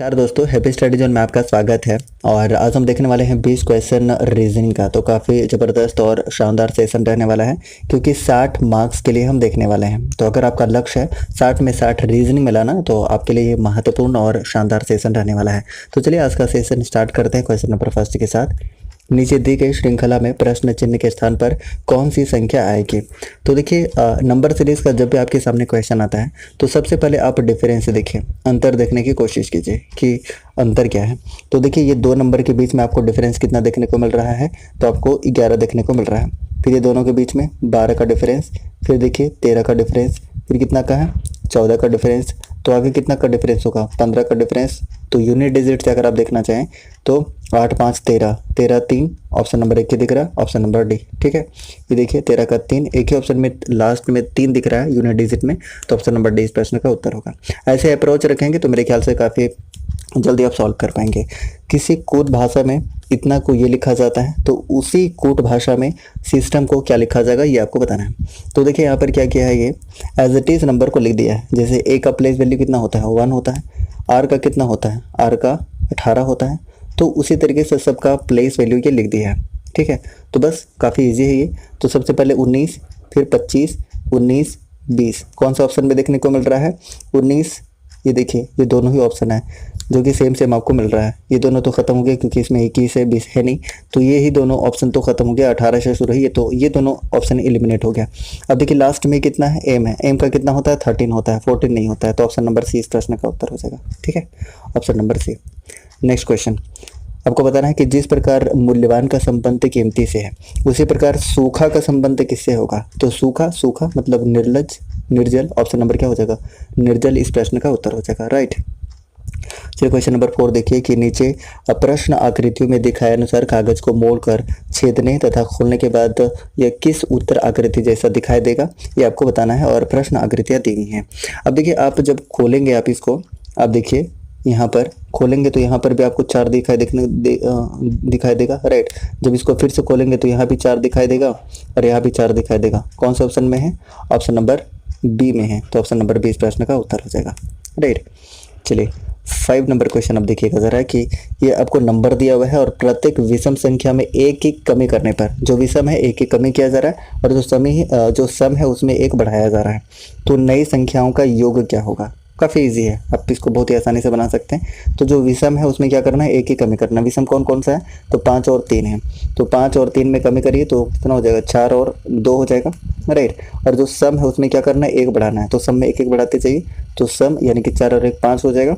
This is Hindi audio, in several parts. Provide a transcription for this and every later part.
नमस्कार दोस्तों, हैप्पी स्टडी जोन में आपका स्वागत है। और आज हम देखने वाले हैं 20 क्वेश्चन रीजनिंग का। तो काफ़ी ज़बरदस्त और शानदार सेशन रहने वाला है, क्योंकि 60 मार्क्स के लिए हम देखने वाले हैं। तो अगर आपका लक्ष्य है 60 में 60 रीजनिंग में लाना, तो आपके लिए ये महत्वपूर्ण और शानदार सेशन रहने वाला है। तो चलिए आज का सेशन स्टार्ट करते हैं क्वेश्चन नंबर फर्स्ट के साथ। नीचे दी गई श्रृंखला में प्रश्न चिन्ह के स्थान पर कौन सी संख्या आएगी। तो देखिए, नंबर सीरीज का जब भी आपके सामने क्वेश्चन आता है तो सबसे पहले आप डिफरेंस देखिए, अंतर देखने की कोशिश कीजिए कि अंतर क्या है। तो देखिए, ये दो नंबर के बीच में आपको डिफरेंस कितना देखने को मिल रहा है, तो आपको 11 देखने को मिल रहा है। फिर ये दोनों के बीच में 12 का डिफरेंस, फिर देखिए 13 का डिफरेंस, फिर कितना का है 14 का डिफरेंस। तो आगे कितना का डिफरेंस होगा 15 का डिफरेंस। तो यूनिट डिजिट से अगर आप देखना चाहें तो 8 5 13, 13 3, ऑप्शन नंबर 1 दिख रहा है, ऑप्शन नंबर डी। ठीक है, ये देखिए 13 का 3, एक ही ऑप्शन में लास्ट में 3 दिख रहा है यूनिट डिजिट में, तो ऑप्शन नंबर डी इस प्रश्न का उत्तर होगा। ऐसे अप्रोच रखेंगे तो मेरे ख्याल से काफ़ी जल्दी आप सॉल्व कर पाएंगे। किसी कूट भाषा में इतना को ये लिखा जाता है, तो उसी कूट भाषा में सिस्टम को क्या लिखा जाएगा ये आपको बताना है। तो देखिए यहाँ पर क्या किया है, ये एज इट इज नंबर को लिख दिया है। जैसे ए का प्लेस वैल्यू कितना होता है 1 होता है, आर का कितना होता है, आर का 18 होता है। तो उसी तरीके से सबका प्लेस वैल्यू ये लिख दिया है। ठीक है, तो बस काफ़ी इजी है ये। तो सबसे पहले 19, फिर 25, 19, 20, कौन सा ऑप्शन में देखने को मिल रहा है 19। ये देखिए, ये दोनों ही ऑप्शन है जो कि सेम आपको मिल रहा है। ये दोनों तो खत्म हो गए क्योंकि इसमें 21 है 20 है नहीं, तो ये ही दोनों ऑप्शन तो खत्म हो गया। 18 से शुरू है, तो ये दोनों ऑप्शन एलिमिनेट हो गया। अब देखिए लास्ट में कितना है, एम है, एम का कितना होता है 13 होता है, 14 नहीं होता है। तो ऑप्शन नंबर सी इस प्रश्न का उत्तर हो जाएगा। ठीक है, option number C. Next question आपको बताना है कि जिस प्रकार मूल्यवान का संबंध कीमती से है, उसी प्रकार सूखा का संबंध किससे होगा। तो सूखा, सूखा मतलब निर्लज, निर्जल, ऑप्शन नंबर क्या हो जाएगा निर्जल इस प्रश्न का उत्तर हो जाएगा। राइट। चलिए क्वेश्चन नंबर 4 देखिए कि नीचे प्रश्न आकृतियों में दिखाए अनुसार कागज को मोड़कर छेदने तथा खोलने के बाद यह किस उत्तर आकृति जैसा दिखाई देगा, ये आपको बताना है। और प्रश्न आकृतियां दी गई हैं। अब देखिए, आप जब खोलेंगे आप इसको, आप देखिए यहाँ पर खोलेंगे तो यहाँ पर भी आपको 4 दिखाई देगा। राइट। जब इसको फिर से खोलेंगे तो यहाँ भी 4 दिखाई देगा और यहाँ भी 4 दिखाई देगा। कौन सा ऑप्शन में है, ऑप्शन नंबर बी में है। तो ऑप्शन नंबर बी इस प्रश्न का उत्तर हो जाएगा। राइट। चलिए 5 नंबर क्वेश्चन अब देखिएगा जरा कि ये आपको नंबर दिया हुआ है और प्रत्येक विषम संख्या में एक एक कमी करने पर, जो विषम है एक एक कमी किया जा रहा है और जो सम है उसमें एक बढ़ाया जा रहा है। तो नई संख्याओं का योग क्या होगा। काफ़ी इजी है, आप इसको बहुत ही आसानी से बना सकते हैं। तो जो विषम है उसमें क्या करना है, एक ही कमी करना है। विषम कौन कौन सा है, तो 5 और 3 है। तो 5 और 3 में कमी करिए तो कितना हो जाएगा 4 और 2 हो जाएगा। राइट। और जो सम है उसमें क्या करना है, एक बढ़ाना है। तो सम में एक एक बढ़ाते चाहिए, तो सम यानी कि 4 और 1 5 हो जाएगा।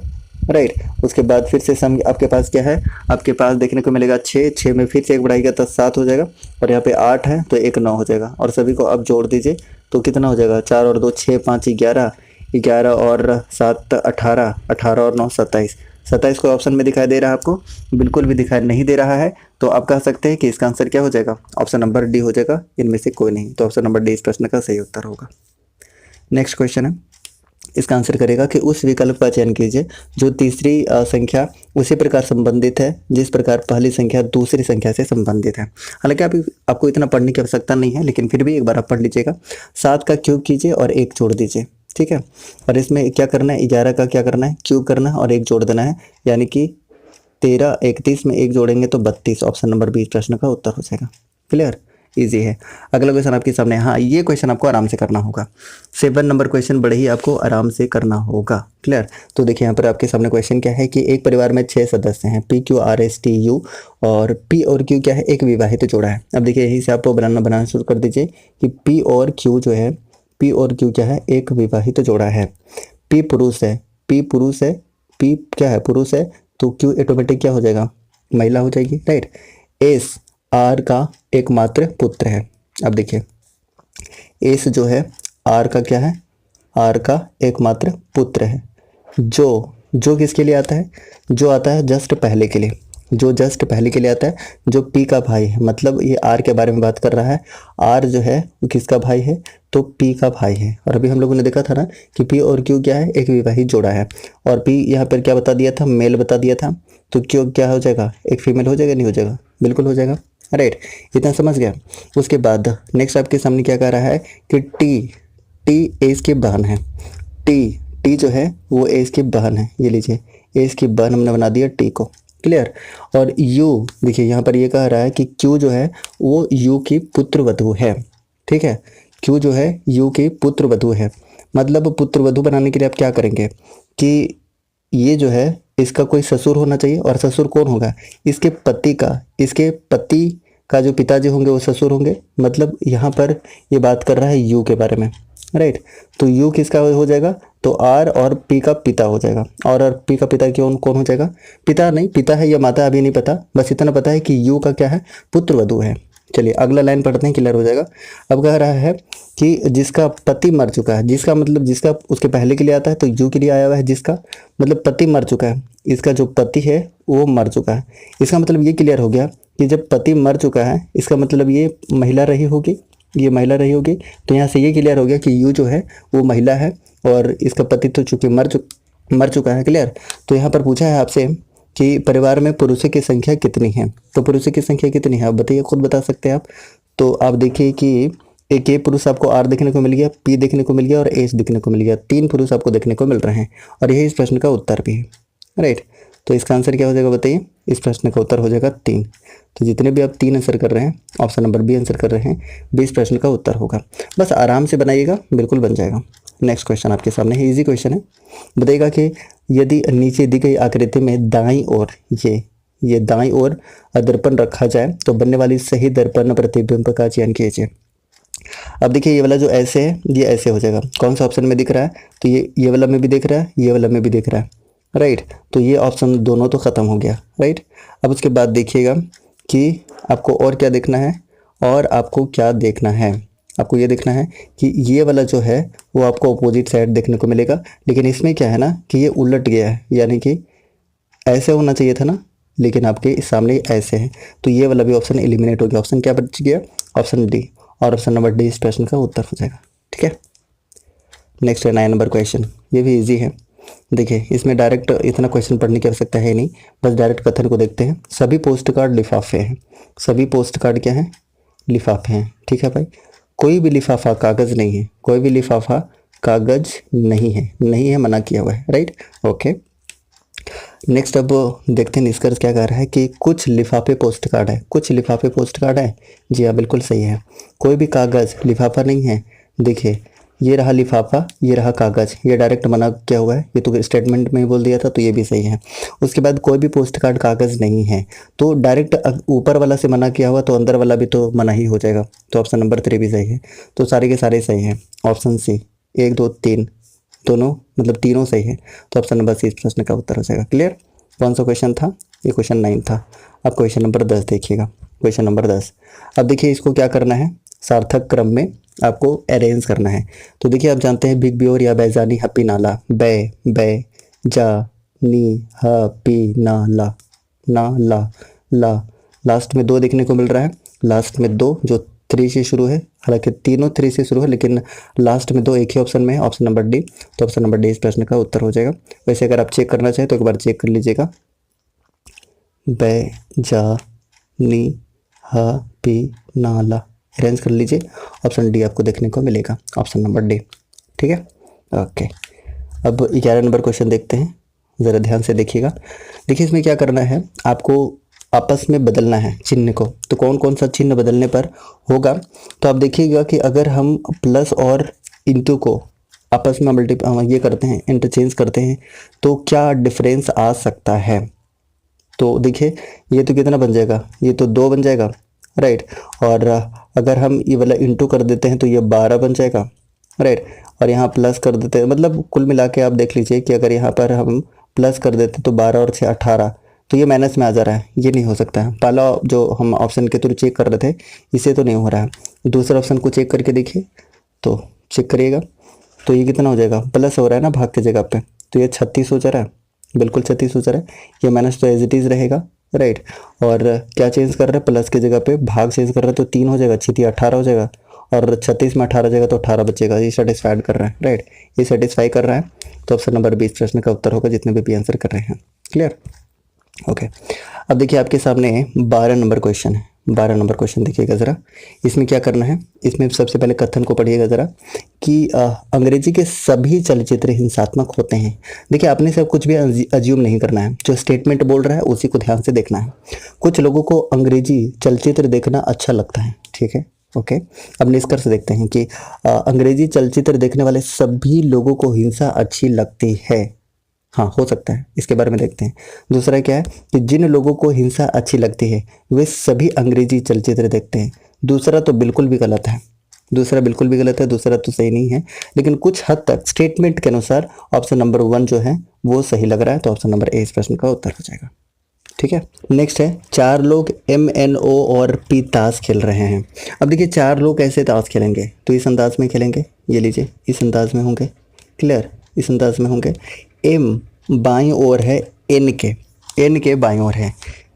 राइट। उसके बाद फिर से सम आपके पास क्या है, आपके पास देखने को मिलेगा 6, 6 में फिर से एक बढ़ाएगा तो 7 हो जाएगा। और यहाँ पे 8 है तो 1 9 हो जाएगा। और सभी को अब जोड़ दीजिए तो कितना हो जाएगा 4 और 2 6 5 11, 11 और 7 18, 18 और 9 27। 27 को ऑप्शन में दिखाई दे रहा है आपको, बिल्कुल भी दिखाई नहीं दे रहा है। तो आप कह सकते हैं कि इसका आंसर क्या हो जाएगा, ऑप्शन नंबर डी हो जाएगा, इनमें से कोई नहीं। तो ऑप्शन नंबर डी इस प्रश्न का सही उत्तर होगा। नेक्स्ट क्वेश्चन है, इसका आंसर करेगा कि उस विकल्प का चयन कीजिए जो तीसरी संख्या उसी प्रकार संबंधित है जिस प्रकार पहली संख्या दूसरी संख्या से संबंधित है। हालांकि आपको इतना पढ़ने की आवश्यकता नहीं है, लेकिन फिर भी एक बार आप पढ़ लीजिएगा। 7 का क्यूब कीजिए और 1 जोड़ दीजिए। ठीक है, और इसमें क्या करना है 11 का क्या करना है क्यूब करना है और 1 जोड़ देना है, यानी कि 13 31 में 1 जोड़ेंगे तो 32। ऑप्शन नंबर बी प्रश्न का उत्तर हो जाएगा। क्लियर, इजी है। अगला क्वेश्चन आपके सामने, हाँ ये क्वेश्चन आपको आराम से करना होगा। 7 नंबर क्वेश्चन बड़े ही आपको आराम से करना होगा। क्लियर। तो देखिए यहाँ पर आपके सामने क्वेश्चन क्या है कि एक परिवार में 6 सदस्य हैं, P Q R S T U, और पी और क्यू क्या है, एक विवाहित जोड़ा है। अब देखिए यहीं से आपको बनाना शुरू कर दीजिए कि पी और क्यू जो है, पी और क्यू क्या है, एक विवाहित जोड़ा है। पी पुरुष है, पी पुरुष है, पी क्या है पुरुष है, तो क्यू ऑटोमेटिक क्या हो जाएगा महिला हो जाएगी। राइट। एस आर का एकमात्र पुत्र है। अब देखिए एस जो है आर का क्या है, आर का एकमात्र पुत्र है। जो किसके लिए आता है, जो आता है जस्ट पहले के लिए, जो जस्ट पहले के लिए आता है, जो पी का भाई है। मतलब ये आर के बारे में बात कर रहा है। आर जो है वो किसका भाई है, तो पी का भाई है। और अभी हम लोगों ने देखा था ना कि पी और क्यू क्या है, एक विवाहित जोड़ा है। और पी यहाँ पर क्या बता दिया था, मेल बता दिया था। तो क्यू क्या हो जाएगा, एक फीमेल हो जाएगा, नहीं हो जाएगा, बिल्कुल हो जाएगा। राइट, इतना समझ गया। उसके बाद नेक्स्ट आपके सामने क्या कह रहा है कि टी एस की बहन है। टी जो है वो एस की बहन है। ये लीजिए एज की बन हमने बना दिया टी को। क्लियर। और यू देखिए यहाँ पर ये कह रहा है कि क्यू जो है वो यू की पुत्रवधू है। ठीक है, क्यू जो है यू की पुत्रवधू है। मतलब पुत्रवधू बनाने के लिए आप क्या करेंगे कि ये जो है इसका कोई ससुर होना चाहिए, और ससुर कौन होगा, इसके पति का, इसके पति का जो पिताजी होंगे वो ससुर होंगे। मतलब यहाँ पर ये बात कर रहा है यू के बारे में, राइट। तो यू किसका हो जाएगा, तो आर और पी का पिता हो जाएगा। और पी का पिता कौन कौन हो जाएगा, पिता नहीं, पिता है या माता अभी नहीं पता, बस इतना पता है कि यू का क्या है, पुत्रवधू है। चलिए अगला लाइन पढ़ते हैं, क्लियर हो जाएगा। अब कह रहा है कि जिसका पति मर चुका है, जिसका मतलब जिसका उसके पहले के लिए आता है तो यू के लिए आया हुआ है, जिसका मतलब पति मर चुका है, इसका जो पति है वो मर चुका है। इसका मतलब ये क्लियर हो गया कि जब पति मर चुका है इसका मतलब ये महिला रही होगी, ये महिला रही होगी। तो यहाँ से ये क्लियर हो गया कि यू जो है वो महिला है और इसका पति तो चूंकि मर चुका है। क्लियर। तो यहाँ पर पूछा है आपसे कि परिवार में पुरुषों की संख्या कितनी है, तो पुरुषों की संख्या कितनी है आप बताइए, खुद बता सकते हैं आप। तो आप देखिए कि एक ए पुरुष आपको आर देखने को मिल गया, पी देखने को मिल गया और एच देखने को मिल गया, 3 पुरुष आपको देखने को मिल रहे हैं और यही इस प्रश्न का उत्तर भी है, राइट। तो इसका आंसर क्या हो जाएगा बताइए, इस प्रश्न का उत्तर हो जाएगा 3। तो जितने भी आप 3 आंसर कर रहे हैं, ऑप्शन नंबर बी आंसर कर रहे हैं, 20 प्रश्न का उत्तर होगा। बस आराम से बनाइएगा, बिल्कुल बन जाएगा। नेक्स्ट क्वेश्चन आपके सामने है, इजी क्वेश्चन है। बताइएगा कि यदि नीचे दी गई आकृति में दाईं ओर ये दाईं ओर दर्पण रखा जाए तो बनने वाली सही दर्पण प्रतिबिंब का चयन कीजिए। अब देखिए ये वाला जो ऐसे है ये ऐसे हो जाएगा, कौन सा ऑप्शन में दिख रहा है, तो ये वाला में भी दिख रहा है, ये वाला में भी दिख रहा है, राइट। तो ये ऑप्शन दोनों तो ख़त्म हो गया, राइट। अब उसके बाद देखिएगा कि आपको और क्या देखना है, और आपको क्या देखना है, आपको ये देखना है कि ये वाला जो है वो आपको अपोजिट साइड देखने को मिलेगा, लेकिन इसमें क्या है ना कि ये उलट गया है, यानी कि ऐसे होना चाहिए था ना, लेकिन आपके सामने ऐसे है। तो ये वाला भी ऑप्शन एलिमिनेट हो गया। ऑप्शन क्या बच गया, ऑप्शन डी, और ऑप्शन नंबर डी इस प्रश्न का उत्तर हो जाएगा। ठीक है। नेक्स्ट है 9 नंबर क्वेश्चन, ये भी इजी है। देखिए इसमें डायरेक्ट इतना क्वेश्चन पढ़ने की आवश्यकता है नहीं, बस डायरेक्ट कथन को देखते हैं। सभी पोस्ट कार्ड लिफाफे हैं, सभी पोस्ट कार्ड क्या हैं, लिफाफे हैं। ठीक है भाई, कोई भी लिफाफा कागज़ नहीं है, कोई भी लिफाफा कागज़ नहीं है, मना किया हुआ है, राइट। ओके, नेक्स्ट अब देखते हैं निष्कर्ष क्या कह रहा है कि कुछ लिफाफे पोस्ट कार्ड है, कुछ लिफाफे पोस्ट कार्ड है। जी हाँ, बिल्कुल सही है। कोई भी कागज़ लिफाफा नहीं है। देखिए ये रहा लिफाफा, ये रहा कागज़, ये डायरेक्ट मना किया हुआ है, ये तो स्टेटमेंट में ही बोल दिया था, तो ये भी सही है। उसके बाद कोई भी पोस्ट कार्ड कागज़ नहीं है, तो डायरेक्ट ऊपर वाला से मना किया हुआ तो अंदर वाला भी तो मना ही हो जाएगा, तो ऑप्शन नंबर 3 भी सही है। तो सारे के सारे सही हैं। ऑप्शन सी 1 2 3 दोनों मतलब तीनों सही है, तो ऑप्शन नंबर सी इस प्रश्न का उत्तर हो जाएगा। क्लियर। कौन सा क्वेश्चन था, ये क्वेश्चन 9 था। अब क्वेश्चन नंबर 10 देखिएगा, क्वेश्चन नंबर 10। अब देखिए इसको क्या करना है, सार्थक क्रम में आपको अरेंज करना है। तो देखिए आप जानते हैं बिग ब्योर या बैजानी हपी नाला, बै जा नी हपी नाला ना ला, लास्ट में 2 देखने को मिल रहा है, लास्ट में 2 जो 3 से शुरू है, हालांकि तीनों 3 से शुरू है लेकिन लास्ट में 2 एक ही ऑप्शन में है, ऑप्शन नंबर डी। तो ऑप्शन नंबर डी इस प्रश्न का उत्तर हो जाएगा। वैसे अगर आप चेक करना चाहें तो एक बार चेक कर लीजिएगा, बै जा नी हपी नाला, अरेंज कर लीजिए, ऑप्शन डी आपको देखने को मिलेगा, ऑप्शन नंबर डी। ठीक है, ओके। अब 11 नंबर क्वेश्चन देखते हैं, ज़रा ध्यान से देखिएगा। देखिए इसमें क्या करना है, आपको आपस में बदलना है चिन्ह को। तो कौन कौन सा चिन्ह बदलने पर होगा, तो आप देखिएगा कि अगर हम प्लस और इंटू को आपस में ये करते हैं, इंटरचेंज करते हैं, तो क्या डिफरेंस आ सकता है। तो देखिए ये तो कितना बन जाएगा, ये तो 2 बन जाएगा, राइट। और अगर हम ये वाला इंटू कर देते हैं तो ये 12 बन जाएगा, राइट। और यहाँ प्लस कर देते हैं, मतलब कुल मिला के आप देख लीजिए कि अगर यहाँ पर हम प्लस कर देते तो 12 और 6 18, तो ये माइनस में आ जा रहा है, ये नहीं हो सकता है। पहला जो हम ऑप्शन के थ्रू चेक कर रहे थे इसे तो नहीं हो रहा है। दूसरे ऑप्शन को चेक करके देखिए, तो चेक करिएगा तो ये कितना हो जाएगा, प्लस हो रहा है ना भाग की जगह पे, तो ये 36 हो जा रहा है, बिल्कुल 36 हो जा रहा है। ये माइनस तो एज इट इज़ रहेगा, राइट। और क्या चेंज कर रहा है, प्लस की जगह पे भाग चेंज कर रहा है, तो 3 हो जाएगा, 6 18 हो जाएगा, और 36 में 18 जाएगा तो 18 बचेगा। ये सेटिस्फाइड कर रहा है, राइट, ये सेटिस्फाई कर रहा है। तो ऑप्शन नंबर 20 प्रश्न का उत्तर होगा, जितने भी आंसर कर रहे हैं। Clear, okay. अब देखिए आपके सामने 12 नंबर क्वेश्चन है, 12 नंबर क्वेश्चन देखिएगा ज़रा। इसमें क्या करना है, इसमें सबसे पहले कथन को पढ़िएगा ज़रा कि अंग्रेजी के सभी चलचित्र हिंसात्मक होते हैं। देखिए आपने सब कुछ भी अज्यूम नहीं करना है, जो स्टेटमेंट बोल रहा है उसी को ध्यान से देखना है। कुछ लोगों को अंग्रेजी चलचित्र देखना अच्छा लगता है, ठीक है, ओके। अब निष्कर्ष देखते हैं कि अंग्रेजी चलचित्र देखने वाले सभी लोगों को हिंसा अच्छी लगती है। हाँ, हो सकता है, इसके बारे में देखते हैं। दूसरा क्या है कि जिन लोगों को हिंसा अच्छी लगती है वे सभी अंग्रेजी चलचित्र देखते हैं। दूसरा तो बिल्कुल भी गलत है, दूसरा बिल्कुल भी गलत है, दूसरा तो सही नहीं है। लेकिन कुछ हद तक स्टेटमेंट के अनुसार ऑप्शन नंबर 1 जो है वो सही लग रहा है, तो ऑप्शन नंबर ए इस प्रश्न का उत्तर हो जाएगा, ठीक है। नेक्स्ट है 4 लोग MNO और P ताश खेल रहे हैं। अब देखिए 4 लोग कैसे ताश खेलेंगे, तो इस अंदाज में खेलेंगे, ये लीजिए इस अंदाज में होंगे, क्लियर, इस अंदाज में होंगे। M बाईं ओर है N के बाईं ओर है,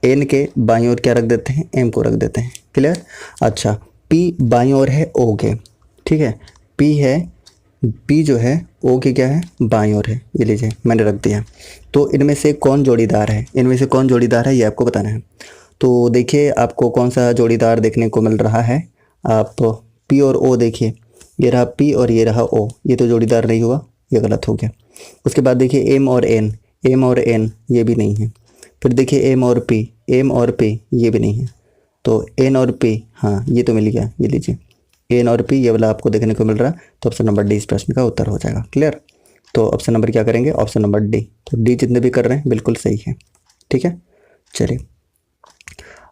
N के बाईं ओर क्या रख देते हैं, M को रख देते हैं, क्लियर। अच्छा P बाईं ओर है O के, ठीक है, P जो है O की क्या है, बाईं ओर है, ये लीजिए मैंने रख दिया। तो इनमें से कौन जोड़ीदार है, इनमें से कौन जोड़ीदार है ये आपको बताना है। तो देखिए आपको कौन सा जोड़ीदार देखने को मिल रहा है, आप P और O देखिए, ये रहा P और ये रहा O, ये तो जोड़ीदार नहीं हुआ, ये गलत हो गया। उसके बाद देखिए M और N ये भी नहीं है। फिर देखिए M और P ये भी नहीं है। तो N और P, हाँ ये तो मिल गया, ये लीजिए N और P ये वाला आपको देखने को मिल रहा है, तो ऑप्शन नंबर डी इस प्रश्न का उत्तर हो जाएगा, क्लियर। तो ऑप्शन नंबर क्या करेंगे, ऑप्शन नंबर डी। तो डी जितने भी कर रहे हैं बिल्कुल सही है, ठीक है। चलिए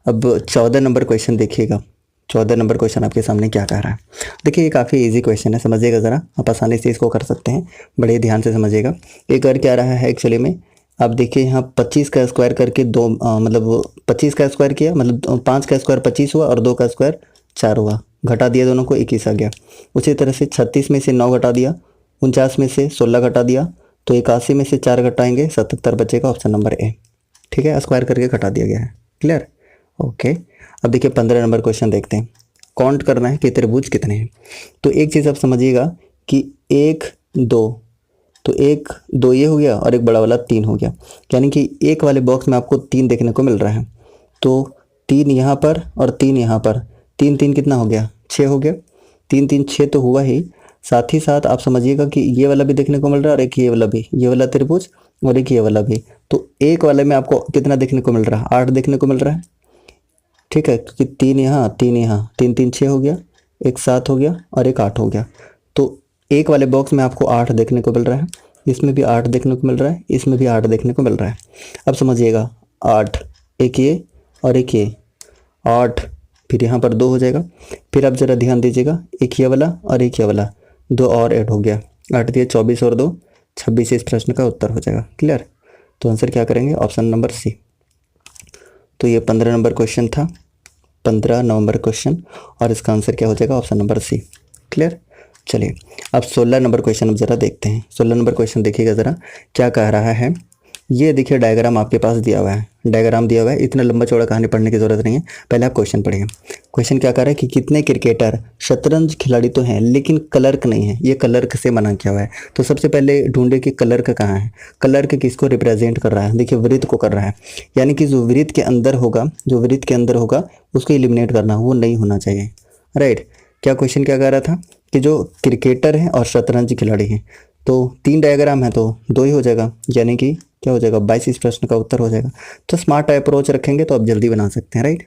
अब 14 नंबर क्वेश्चन देखिएगा। 14 नंबर क्वेश्चन आपके सामने क्या कह रहा है, देखिए ये काफ़ी इजी क्वेश्चन है, समझिएगा ज़रा, आप आसानी से इसको कर सकते हैं, बड़े ध्यान से समझिएगा। ये कर क्या रहा है एक्चुअली में, आप देखिए यहाँ 25 का स्क्वायर करके मतलब 25 का स्क्वायर किया, मतलब 5 का स्क्वायर 25 हुआ और 2 का स्क्वायर 4 हुआ, घटा दिया दोनों को 21 आ गया। उसी तरह से 36 में से 9 घटा दिया, 49 में से 16 घटा दिया, तो 81 में से 4 घटाएंगे 77 बचेगा, ऑप्शन नंबर ए, ठीक है, स्क्वायर करके घटा दिया गया है, क्लियर, ओके। अब देखिए 15 नंबर क्वेश्चन देखते हैं, काउंट करना है कि त्रिभुज कितने हैं। तो एक चीज़ आप समझिएगा कि 1 2, तो 1 2 ये हो गया और एक बड़ा वाला 3 हो गया, यानी कि एक वाले बॉक्स में आपको 3 देखने को मिल रहा है। तो 3 यहाँ पर और 3 यहाँ पर, 3 3 कितना हो गया, 6 हो गया, 3 3 6 तो हुआ ही, साथ ही साथ आप समझिएगा कि ये वाला भी देखने को मिल रहा है और एक ये वाला भी, ये वाला त्रिभुज और एक ये वाला भी। तो एक वाले में आपको कितना देखने को मिल रहा है, 8 देखने को मिल रहा है, ठीक है, क्योंकि 3 यहाँ 3 यहाँ, 3 3 6 हो गया, एक 7 हो गया और एक 8 हो गया। तो एक वाले बॉक्स में आपको 8 देखने को मिल रहा है, इसमें भी 8 देखने को मिल रहा है, इसमें भी 8 देखने को मिल रहा है। अब समझिएगा 8, एक ये और एक ये, 8, फिर यहाँ पर 2 हो जाएगा। फिर आप ज़रा ध्यान दीजिएगा, एक ये वाला और एक ये वाला, 2 और ऐड हो गया, 8 दिए 24 और 2 26, इस प्रश्न का उत्तर हो जाएगा, क्लियर। तो आंसर क्या करेंगे, ऑप्शन नंबर सी। तो ये 15 नंबर क्वेश्चन था, 15 नवंबर क्वेश्चन, और इसका आंसर क्या हो जाएगा, ऑप्शन नंबर सी, क्लियर। चलिए अब 16 नंबर क्वेश्चन अब ज़रा देखते हैं। 16 नंबर क्वेश्चन देखिएगा ज़रा क्या कह रहा है। ये देखिए डायग्राम आपके पास दिया हुआ है, डायग्राम दिया हुआ है, इतना लंबा चौड़ा कहानी पढ़ने की ज़रूरत नहीं है, पहले आप क्वेश्चन पढ़िए। क्वेश्चन क्या कह रहा है कि कितने क्रिकेटर शतरंज खिलाड़ी तो हैं लेकिन क्लर्क नहीं है, ये क्लर्क से मना किया हुआ है। तो सबसे पहले ढूंढे कि क्लर्क कहाँ है, क्लर्क किसको रिप्रेजेंट कर रहा है, देखिए वृत्त को कर रहा है, यानी कि जो वृत्त के अंदर होगा, जो वृत्त के अंदर होगा उसको एलिमिनेट करना, वो नहीं होना चाहिए, राइट। क्या क्वेश्चन क्या कह रहा था कि जो क्रिकेटर हैं और शतरंज खिलाड़ी हैं, तो 3 डायग्राम है तो 2 ही हो जाएगा, यानी कि क्या हो जाएगा, 22 इस प्रश्न का उत्तर हो जाएगा। तो स्मार्ट अप्रोच रखेंगे तो आप जल्दी बना सकते हैं, राइट।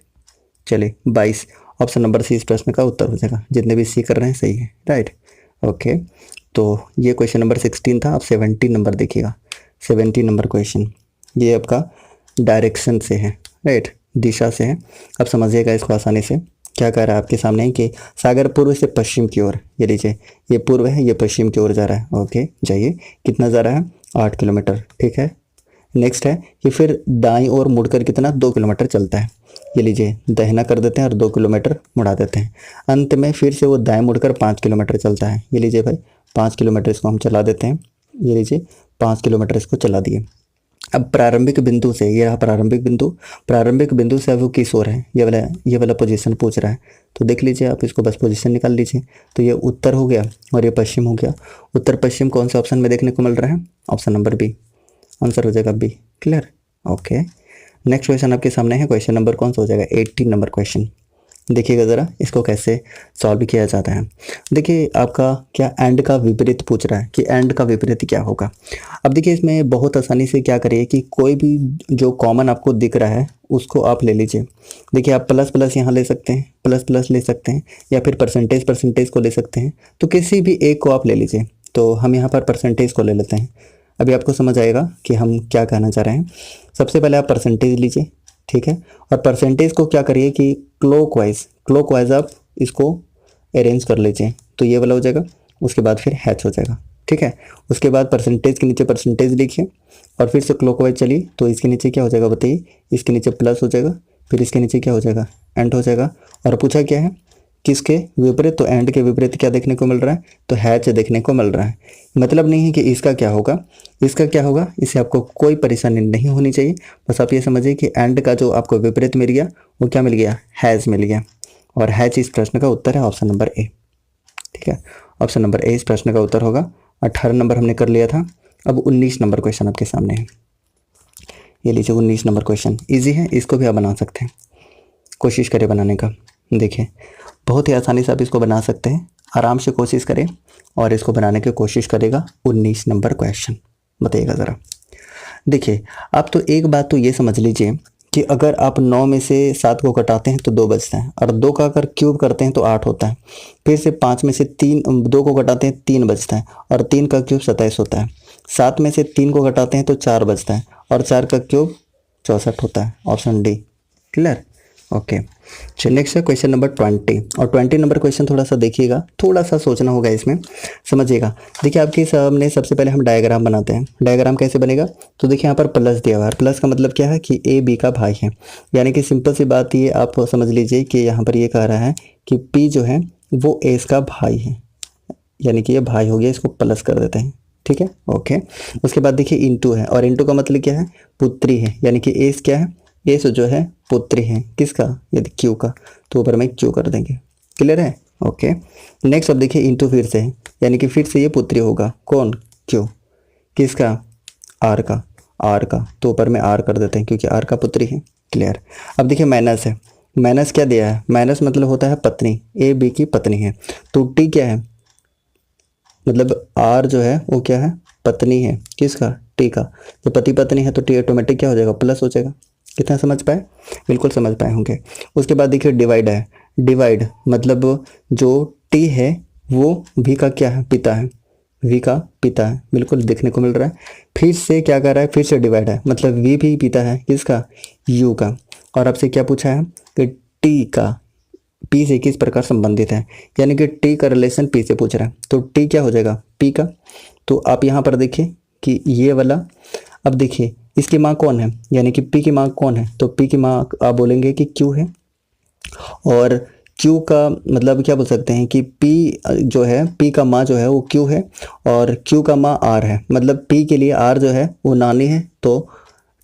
चलिए 22, ऑप्शन नंबर सी इस प्रश्न का उत्तर हो जाएगा, जितने भी सी कर रहे हैं सही है, राइट, ओके। तो ये क्वेश्चन नंबर 16 था। अब 17 नंबर देखिएगा, 17 नंबर क्वेश्चन, ये आपका डायरेक्शन से है, राइट, दिशा से है। अब समझिएगा इसको आसानी से, क्या कह रहा है आपके सामने कि सागर पूर्व से पश्चिम की ओर, ये लीजिए ये पूर्व है, ये पश्चिम की ओर जा रहा है, ओके, जाइए, कितना जा रहा है, 8 किलोमीटर, ठीक है। नेक्स्ट है कि फिर दाईं ओर मुड़कर कितना, 2 किलोमीटर चलता है, ये लीजिए दाहिना कर देते हैं और 2 किलोमीटर मुड़ा देते हैं। अंत में फिर से वो दाएं मुड़कर 5 किलोमीटर चलता है, ये लीजिए भाई 5 किलोमीटर इसको हम चला देते हैं, ये लीजिए 5 किलोमीटर इसको चला दिए। अब प्रारंभिक बिंदु से, ये रहा प्रारंभिक बिंदु, प्रारंभिक बिंदु से अब वो किस ओर है, ये वाला पोजीशन पूछ रहा है। तो देख लीजिए आप इसको, बस पोजीशन निकाल लीजिए। तो ये उत्तर हो गया और ये पश्चिम हो गया। उत्तर पश्चिम कौन से ऑप्शन में देखने को मिल रहा है, ऑप्शन नंबर बी, आंसर हो जाएगा B, clear, okay. Next question आपके सामने है, क्वेश्चन नंबर कौन सा हो जाएगा, 18 नंबर क्वेश्चन। देखिएगा ज़रा इसको कैसे सॉल्व किया जाता है। देखिए आपका क्या एंड का विपरीत पूछ रहा है कि एंड का विपरीत क्या होगा। अब देखिए इसमें बहुत आसानी से क्या करिए कि कोई भी जो कॉमन आपको दिख रहा है उसको आप ले लीजिए। देखिए आप प्लस प्लस यहाँ ले सकते हैं, प्लस प्लस ले सकते हैं, या फिर परसेंटेज परसेंटेज को ले सकते हैं। तो किसी भी एक को आप ले लीजिए। तो हम यहाँ पर परसेंटेज को ले लेते हैं। अभी आपको समझ आएगा कि हम क्या कहना चाह रहे हैं। सबसे पहले आप परसेंटेज लीजिए, ठीक है। और परसेंटेज को क्या करिए कि क्लॉकवाइज आप इसको अरेंज कर लीजिए। तो ये वाला हो जाएगा, उसके बाद फिर हैच हो जाएगा, ठीक है। उसके बाद परसेंटेज के नीचे परसेंटेज लिखिए और फिर से क्लॉकवाइज चलिए। तो इसके नीचे क्या हो जाएगा बताइए, इसके नीचे प्लस हो जाएगा, फिर इसके नीचे क्या हो जाएगा, एंड हो जाएगा। और पूछा क्या है, किसके विपरीत, तो एंड के विपरीत क्या देखने को मिल रहा है, तो हैच देखने को मिल रहा है। मतलब नहीं है कि इसका क्या होगा, इसका क्या होगा, इससे आपको कोई परेशानी नहीं होनी चाहिए। बस आप ये समझिए कि एंड का जो आपको विपरीत मिल गया वो क्या मिल गया, हैज़ मिल गया। और हैच इस प्रश्न का उत्तर है ऑप्शन नंबर ए, ठीक है। ऑप्शन नंबर ए इस प्रश्न का उत्तर होगा। 18 नंबर हमने कर लिया था। अब 19 नंबर क्वेश्चन आपके सामने है। ये लीजिए 19 नंबर क्वेश्चन, ईजी है, इसको भी आप बना सकते हैं। कोशिश करें बनाने का। देखिए बहुत ही आसानी से आप इसको बना सकते हैं, आराम से कोशिश करें और इसको बनाने की कोशिश करेगा। 19 नंबर क्वेश्चन बताइएगा ज़रा। देखिए आप तो एक बात तो ये समझ लीजिए कि अगर आप 9 में से 7 को घटाते हैं तो 2 बचता है, और 2 का अगर क्यूब करते हैं तो 8 होता है। फिर से 5 में से 2 को घटाते हैं 3 बचता है, और 3 का क्यूब 27 होता है। 7 में से 3 को घटाते हैं तो 4 बचता है, और 4 का क्यूब 64 होता है। Option D clear, okay. चलिए नेक्स्ट है क्वेश्चन नंबर 20। और 20 नंबर क्वेश्चन थोड़ा सा देखिएगा, थोड़ा सा सोचना होगा इसमें, समझिएगा। देखिए आपके सामने सबसे पहले हम डायग्राम बनाते हैं। डायग्राम कैसे बनेगा, तो देखिए यहाँ पर प्लस दिया हुआ है। प्लस का मतलब क्या है कि ए बी का भाई है, यानी कि सिंपल सी बात ये आप समझ लीजिए कि यहाँ पर ये कह रहा है कि पी जो है वो एस का भाई है, यानी कि ये भाई हो गया, इसको प्लस कर देते हैं, ठीक है, ओके। उसके बाद देखिए इंटू है, और इंटू का मतलब क्या है, पुत्री है, यानी कि एस क्या है, एस जो है पुत्री है, किसका, यदि क्यू का, तो ऊपर में क्यू कर देंगे। क्लियर है, ओके। नेक्स्ट अब देखिए इंटू फिर से है, यानी कि फिर से ये पुत्री होगा, कौन, क्यू, किसका, आर का, आर का, तो ऊपर में आर कर देते हैं क्योंकि आर का पुत्री है। क्लियर। अब देखिए माइनस है, माइनस क्या दिया है, माइनस मतलब होता है पत्नी, ए बी की पत्नी है। तो टी क्या है, मतलब आर जो है वो क्या है, पत्नी है, किसका, टी का। तो पति पत्नी है तो टी ऑटोमेटिक क्या हो जाएगा, प्लस हो जाएगा। कितना समझ पाए, बिल्कुल समझ पाए होंगे। उसके बाद देखिए डिवाइड है, डिवाइड मतलब जो टी है वो वी का क्या है, पिता है, वी का पिता है, बिल्कुल देखने को मिल रहा है। फिर से क्या कर रहा है, फिर से डिवाइड है, मतलब वी भी पिता है, किसका, यू का। और आपसे क्या पूछा है कि टी का पी से किस प्रकार संबंधित है, यानी कि टी का रिलेशन पी से पूछ रहा है। तो टी क्या हो जाएगा, पी का। तो आप यहाँ पर देखिए कि ये वाला, अब देखिए इसकी माँ कौन है, यानी कि पी की माँ कौन है, तो पी की माँ आप बोलेंगे कि क्यू है। और क्यू का मतलब क्या बोल सकते हैं कि पी जो है, पी का माँ जो है वो क्यू है, और क्यू का माँ आर है, मतलब पी के लिए आर जो है वो नानी है, तो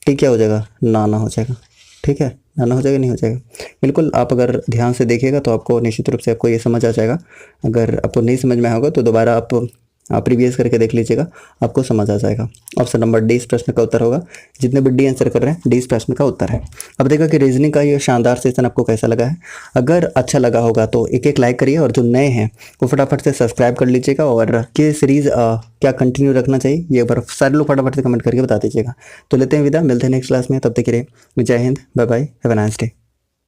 टी क्या हो जाएगा, नाना हो जाएगा, ठीक है। नाना हो जाएगा, नहीं हो जाएगा, बिल्कुल। आप अगर ध्यान से देखिएगा तो आपको निश्चित रूप से आपको ये समझ आ जाएगा। अगर आपको नहीं समझ में होगा तो दोबारा आप प्रीवियस करके देख लीजिएगा, आपको समझ आ जाएगा। ऑप्शन नंबर डी इस प्रश्न का उत्तर होगा। जितने भी डी आंसर कर रहे हैं डी इस प्रश्न का उत्तर है। अब देखा कि रीजनिंग का ये शानदार सेशन आपको कैसा लगा है। अगर अच्छा लगा होगा तो एक एक लाइक करिए, और जो नए हैं वो फटाफट से सब्सक्राइब कर लीजिएगा। और ये सीरीज़ क्या कंटिन्यू रखना चाहिए ये बार सारे लोग फटाफट से कमेंट करके बता दीजिएगा। तो लेते हैं विदा, मिलते हैं नेक्स्ट क्लास में, तब तक के लिए जय Hind, bye bye, have a nice day.